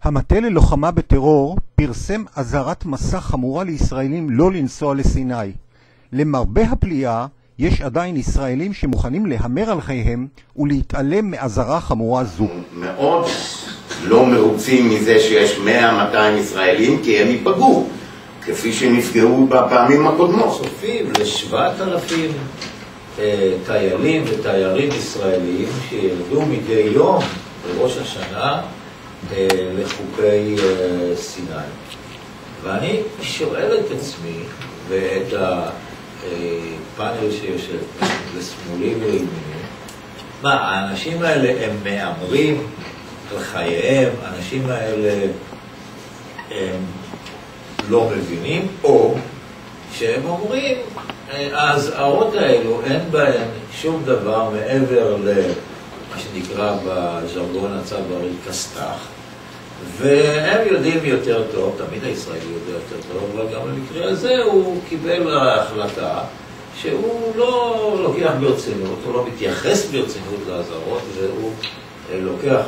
המטה ללוחמה בטרור פרסם אזהרת מסע חמורה לישראלים לא לנסוע לסיני. למרבה הפליאה, יש עדיין ישראלים שמוכנים להמר על חייהם ולהתעלם מאזהרה חמורה זו. מאוד לא מרוצים מזה שיש 100-200 ישראלים כי הם ייפגעו, כפי שנפגעו בפעמים הקודמות. צופים ל7,000 טיילים ותיירים ישראלים שירדו מדי יום בראש השנה לחופי סיני. ואני שואל את עצמי ואת הפאנל שיושב לשמאלי ולימיני, מה, האנשים האלה הם מאמרים על חייהם, האנשים האלה הם לא מבינים, או שהם אומרים, האזהרות האלו אין בהן שום דבר מעבר למה שנקרא בז'רגון הצברי כסת"ח, והם יודעים יותר טוב, תמיד הישראלי יודע יותר טוב, אבל גם במקרה הזה הוא קיבל החלטה שהוא לא לוקח ברצינות, הוא לא מתייחס ברצינות לאזהרות, והוא לוקח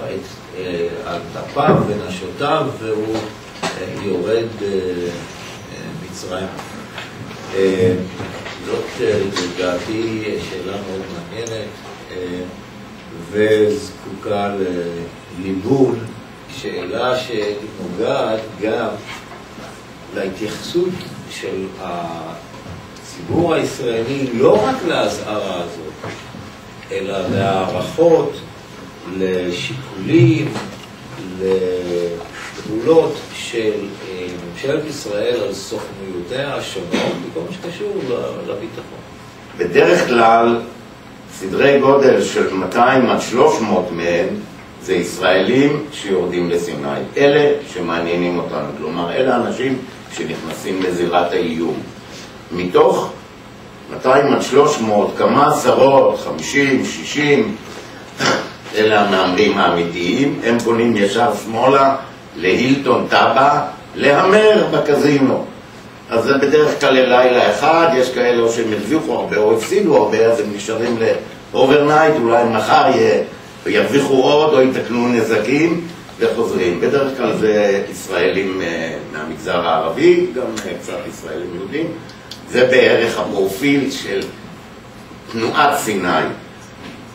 על טפיו ונשותיו והוא יורד מצרים. זאת לדעתי שאלה מאוד מעניינת וזקוקה לליבון, שאלה שנוגעת גם להתייחסות של הציבור הישראלי לא רק להזהרה הזאת, אלא להערכות, לשיקולים, לפעולות של ממשלת ישראל על סוכנויותיה השונות בכל מה שקשור לביטחון. בדרך כלל סדרי גודל של 200-300 מהם זה ישראלים שיורדים לסיני. אלה שמעניינים אותנו, כלומר אלה אנשים שנכנסים לזירת האיום. מתוך 200-300 כמה עשרות, 50, 60, אלה המאמרים האמיתיים, הם פונים ישר שמאלה להילטון טאבה, להמר בקזינו. אז זה בדרך כלל ללילה אחד, יש כאלה שהם הרוויחו הרבה או הפסידו הרבה, אז הם נשארים לאוברנייט, אולי מחר ירוויחו עוד או יתקנו נזקים וחוזרים. בדרך כלל זה ישראלים מהמגזר הערבי, גם קצת ישראלים יהודים. זה בערך הפרופיל של תנועת סיני.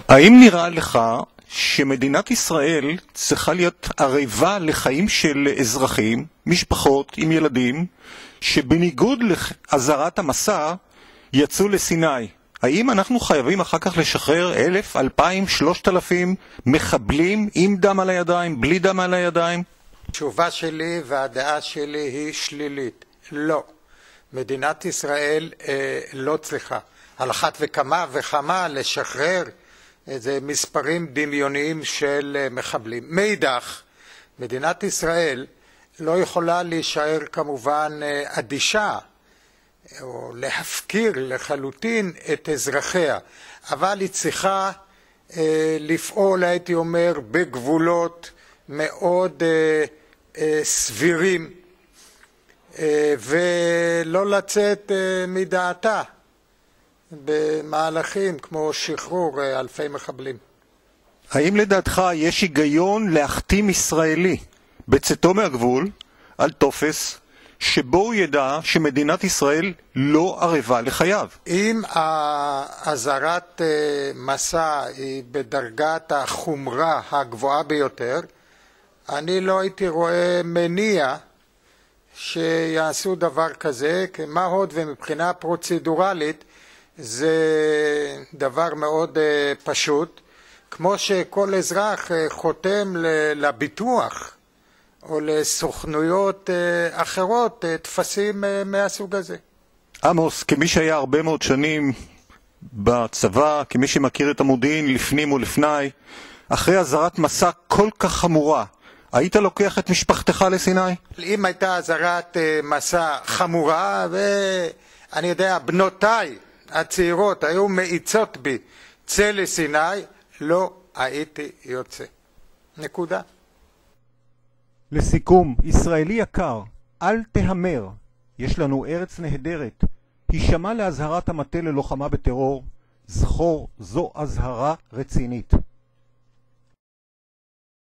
האם נראה לך שמדינת ישראל צריכה להיות ערבה לחיים של אזרחים, משפחות עם ילדים, שבניגוד לאזהרת המסע יצאו לסיני? האם אנחנו חייבים אחר כך לשחרר 1,000, 2,000, 3,000 מחבלים עם דם על הידיים, בלי דם על הידיים? התשובה שלי והדעה שלי היא שלילית. לא. מדינת ישראל לא צריכה על אחת וכמה וכמה לשחרר איזה מספרים דמיוניים של מחבלים. מאידך, מדינת ישראל לא יכולה להישאר כמובן אדישה או להפקיר לחלוטין את אזרחיה, אבל היא צריכה לפעול, הייתי אומר, בגבולות מאוד סבירים ולא לצאת מדעתה במהלכים כמו שחרור אלפי מחבלים. האם לדעתך יש היגיון להחתים ישראלי בצאתו מהגבול על טופס שבו הוא ידע שמדינת ישראל לא ערבה לחייו? אם האזהרת מסע היא בדרגת החומרה הגבוהה ביותר, אני לא הייתי רואה מניע שיעשו דבר כזה, מה עוד ומבחינה פרוצדורלית זה דבר מאוד פשוט, כמו שכל אזרח חותם לביטוח או לסוכנויות אחרות תפסים מהסוג הזה. עמוס, כמי שהיה הרבה מאוד שנים בצבא, כמי שמכיר את המודיעין לפנים ולפני, אחרי אזהרת מסע כל כך חמורה, היית לוקח את משפחתך לסיני? אם הייתה אזהרת מסע חמורה, ואני יודע, בנותיי הצעירות היו מאיצות בי צא לסיני, לא הייתי יוצא. נקודה. לסיכום, ישראלי יקר, אל תהמר. יש לנו ארץ נהדרת. הישמע להזהרת המטה ללוחמה בטרור. זכור, זו אזהרה רצינית.